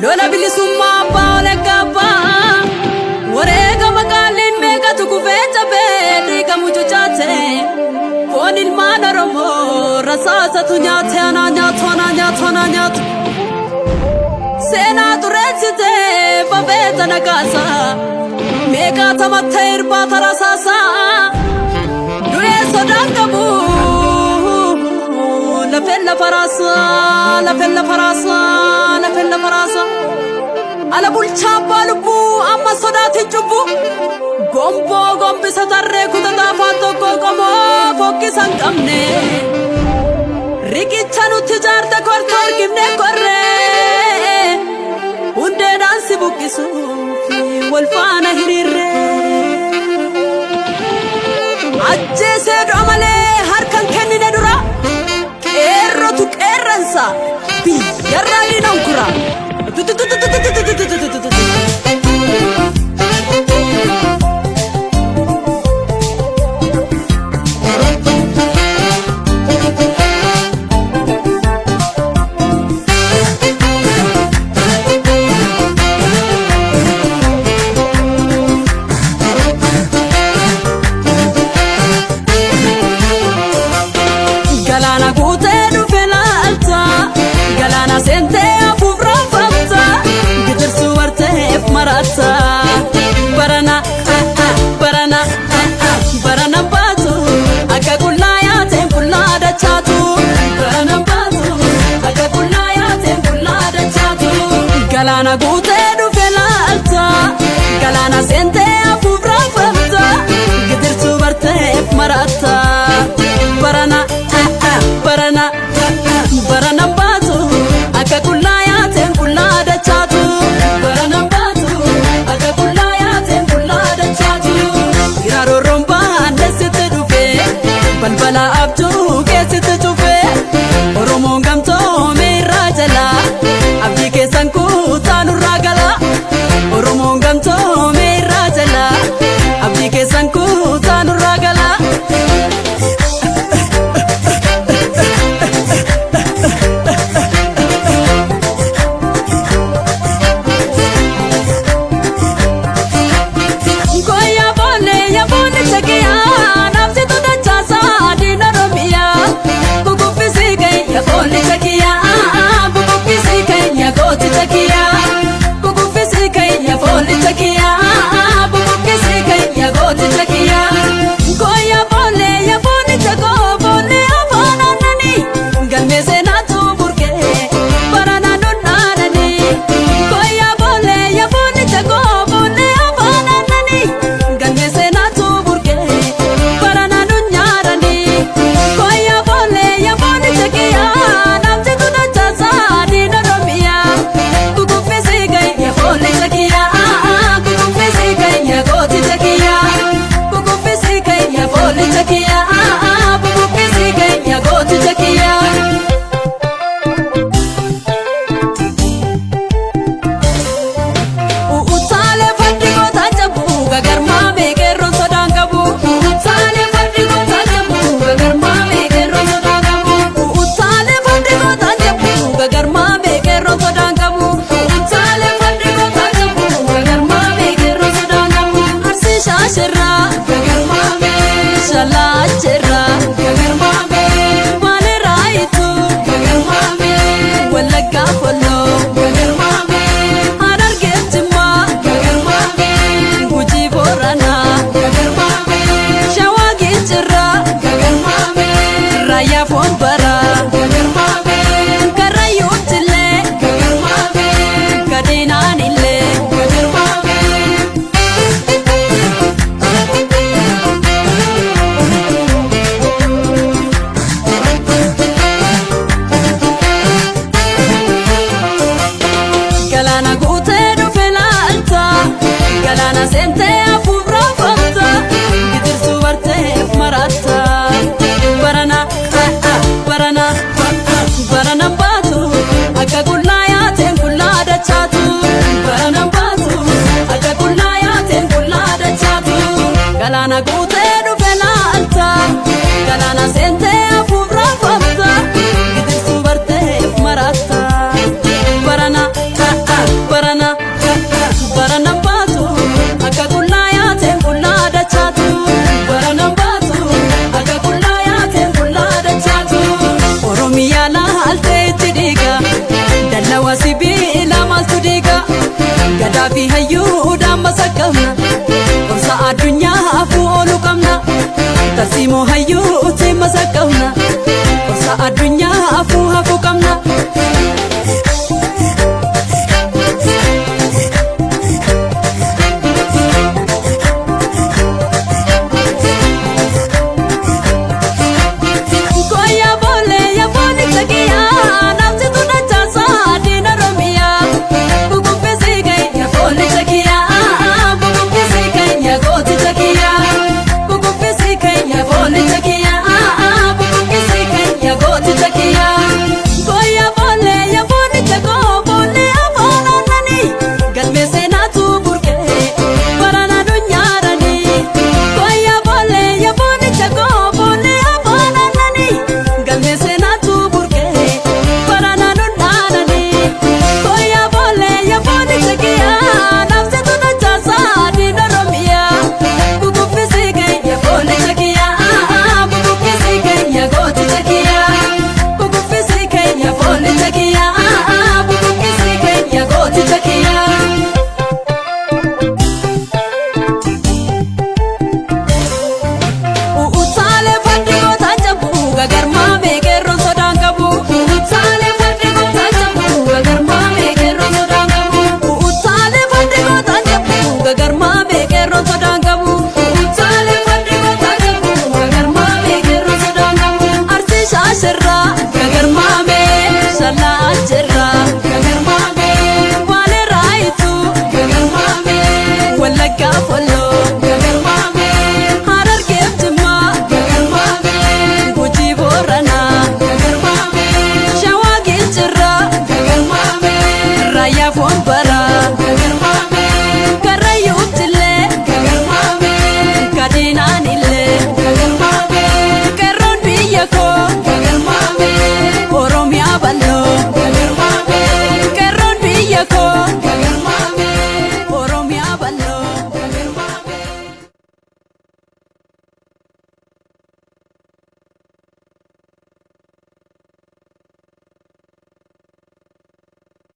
Lola bilisumma baale gaba warega makalin mega tukufeta bedi kamucho chate konil manoromo rasasa tunyate ananya tona sena turetsite babeta nakasa mega tamater batarasasa due sodangabu la fella farasa ala bulcha balbu amma sodati jubu gombi satarre kutata fatto kokomo fokki sangamne rikichanu tijarte kortor kimne korre unde dansi bukisu walfana hirire ajje se domale harkan kennine dura errotu erransa bi yarrali nankura galana gute du felalta galana sente afufra fatta gitirsu warte sente afura fata gidirsu barte marata barana barana barana batu akka kullaya ten kullada chatu barana batu akka kullaya ten kullada chatu galana gute du penalta galana sente afura fata gidirsu barte marata barana barana barana batu akka kullaya ten kullada chatu barana batu akka kullaya ten kullada chatu oromiya la halte tidiga dalla wasibi ila maltudiga gadafi hayyu dama sakamna orsa adunya afu olu kamna tasimo hayyu tema sakamna orsa adunya afu